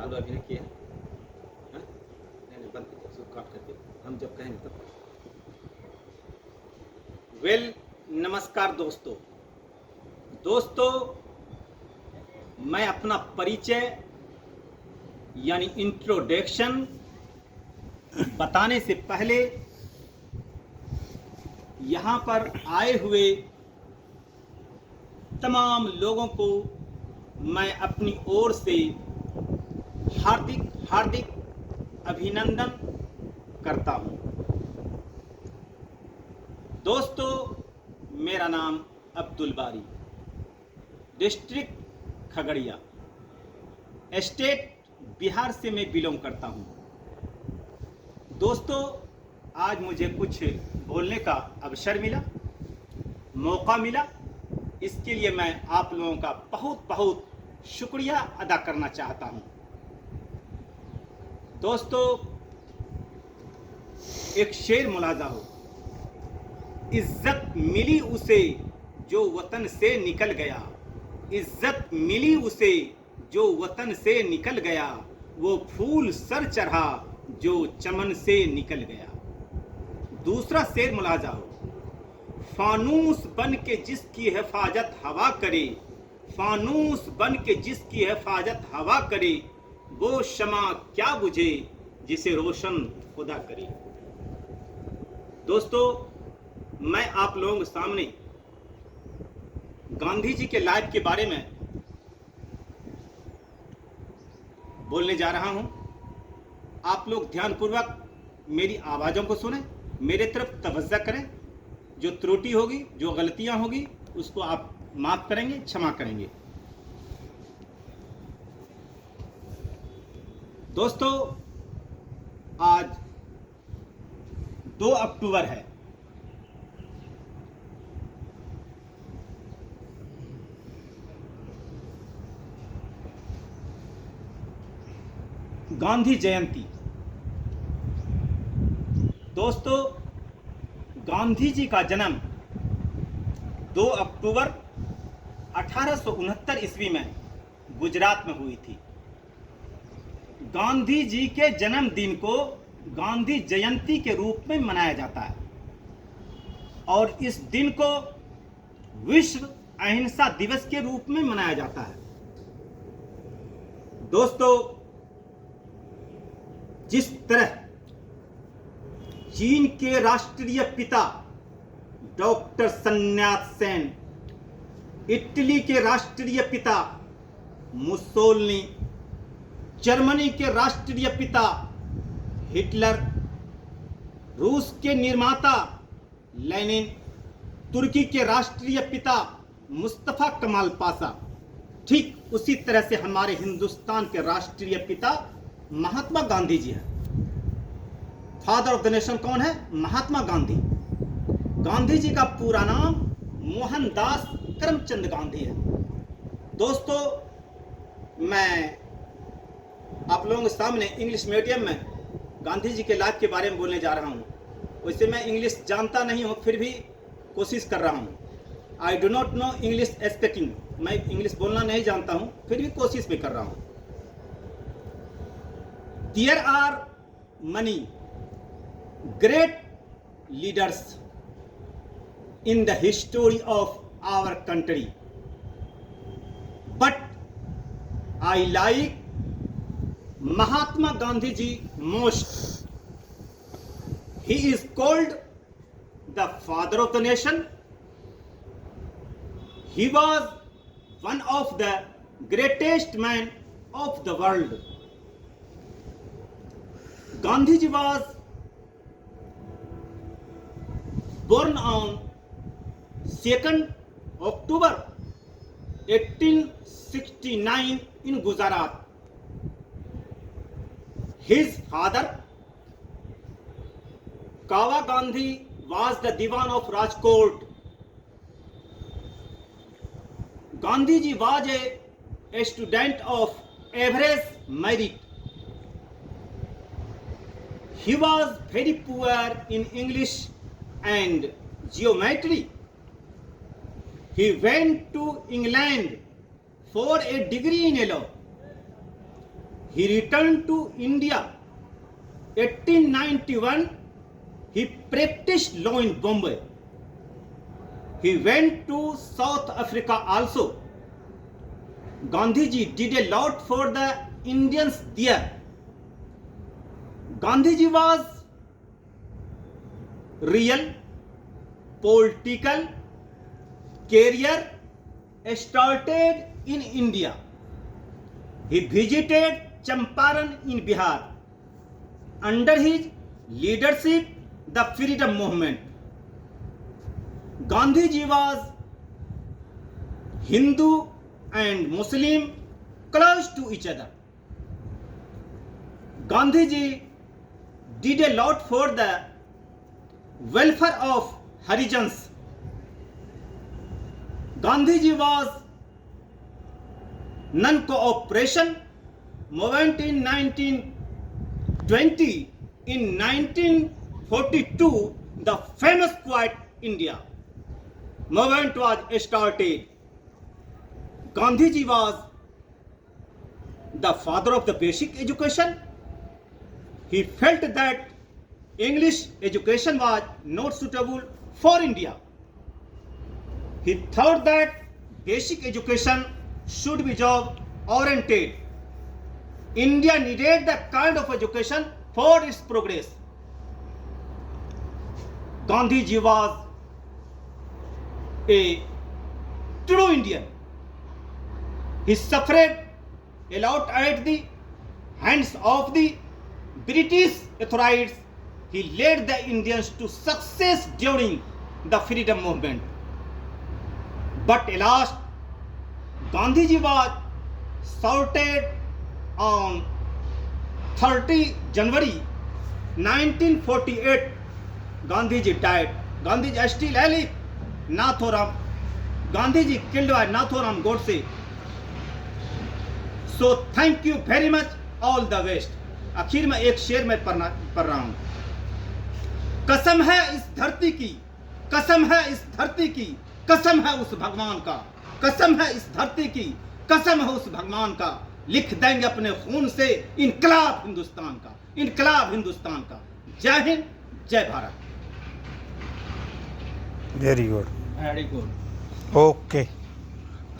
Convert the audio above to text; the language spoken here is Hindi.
चालू अभी किया है? नहीं बंद कर इसको, काट करके हम जब कहेंगे तब। नमस्कार दोस्तों, मैं अपना परिचय यानी इंट्रोडक्शन बताने से पहले यहाँ पर आए हुए तमाम लोगों को मैं अपनी ओर से हार्दिक अभिनंदन करता हूँ। दोस्तों, मेरा नाम अब्दुल बारी, डिस्ट्रिक्ट खगड़िया, स्टेट बिहार से मैं बिलोंग करता हूँ। दोस्तों, आज मुझे कुछ बोलने का अवसर मिला, मौका मिला, इसके लिए मैं आप लोगों का बहुत शुक्रिया अदा करना चाहता हूँ। दोस्तों, एक शेर मुलाजा हो, इज्जत मिली उसे जो वतन से निकल गया, इज्जत मिली उसे जो वतन से निकल गया, वो फूल सर चढ़ा जो चमन से निकल गया। दूसरा शेर मुलाजा हो, फानूस बन के जिसकी हिफाजत हवा करे, फानूस बन के जिसकी हिफाजत हवा करे, वो शमा क्या बुझे जिसे रोशन खुदा करे। दोस्तों, मैं आप लोगों के सामने गांधी जी के लाइफ के बारे में बोलने जा रहा हूं। आप लोग ध्यानपूर्वक मेरी आवाज़ों को सुनें, मेरे तरफ तवज्जो करें। जो त्रुटि होगी, जो गलतियां होगी, उसको आप माफ करेंगे, क्षमा करेंगे। दोस्तों, आज 2 अक्टूबर है। गांधी जयंती। दोस्तों, गांधी जी का जन्म 2 अक्टूबर 1869 ईस्वी में गुजरात में हुई थी। गांधी जी के जन्मदिन को गांधी जयंती के रूप में मनाया जाता है और इस दिन को विश्व अहिंसा दिवस के रूप में मनाया जाता है। दोस्तों, जिस तरह चीन के राष्ट्रीय पिता डॉक्टर सन न्यात सेन, इटली के राष्ट्रीय पिता मुसोलिनी, जर्मनी के राष्ट्रीय पिता हिटलर, रूस के निर्माता लेनिन, तुर्की के राष्ट्रीय पिता मुस्तफा कमाल पाशा, ठीक उसी तरह से हमारे हिंदुस्तान के राष्ट्रीय पिता महात्मा गांधी जी हैं। फादर ऑफ द नेशन कौन है? महात्मा गांधी। गांधी जी का पूरा नाम मोहनदास करमचंद गांधी है। दोस्तों, मैं आप लोगों के सामने इंग्लिश मीडियम में गांधी जी के लाइफ के बारे में बोलने जा रहा हूँ। वैसे मैं इंग्लिश जानता नहीं हूँ, फिर भी कोशिश कर रहा हूँ। I do not know English speaking, मैं इंग्लिश बोलना नहीं जानता हूँ, फिर भी कोशिश भी कर रहा हूँ। There are many great leaders in the history of our country, but I like Mahatma Gandhi ji most. He is called the father of the nation. He was one of the greatest men of the world. Gandhi ji was born on 2nd October 1869 in Gujarat. His father, Kawa Gandhi, was the Diwan of Rajkot. Gandhi ji was a student of average merit. He was very poor in English and geometry. He went to England for a degree in law. he returned to India. 1891, he practiced law in Bombay. He went to South Africa also. Gandhiji did a lot for the Indians there. Gandhiji was real, political career started in India. He visited Champaran in Bihar. Under his leadership, the freedom movement. Gandhiji was Hindu and Muslim close to each other. Gandhiji did a lot for the welfare of Harijans. Gandhiji was non-cooperation movement in 1920. In 1942, the famous Quiet India movement was started. Gandhiji was the father of the basic education. He felt that English education was not suitable for India. He thought that basic education should be job oriented. India needed that kind of education for its progress. Gandhiji was a true Indian. He suffered a lot at the hands of the British authorities. He led the Indians to success during the freedom movement. But alas, Gandhiji was shouted on 30 January 1948. Gandhiji died. Gandhiji is still alive. Nathuram. Gandhiji killed by Nathuram Godse. So thank you very much. All the best. आखिर में एक शेर मैं पढ़ रहा हूं. कसम है इस धरती की, कसम है इस धरती की, कसम है उस भगवान का, कसम है इस धरती की, कसम है उस भगवान का, लिख देंगे अपने खून से इनकलाब हिंदुस्तान का, इनकलाब हिंदुस्तान का. जय हिंद, जय Bharat. Very good. Very good. Okay.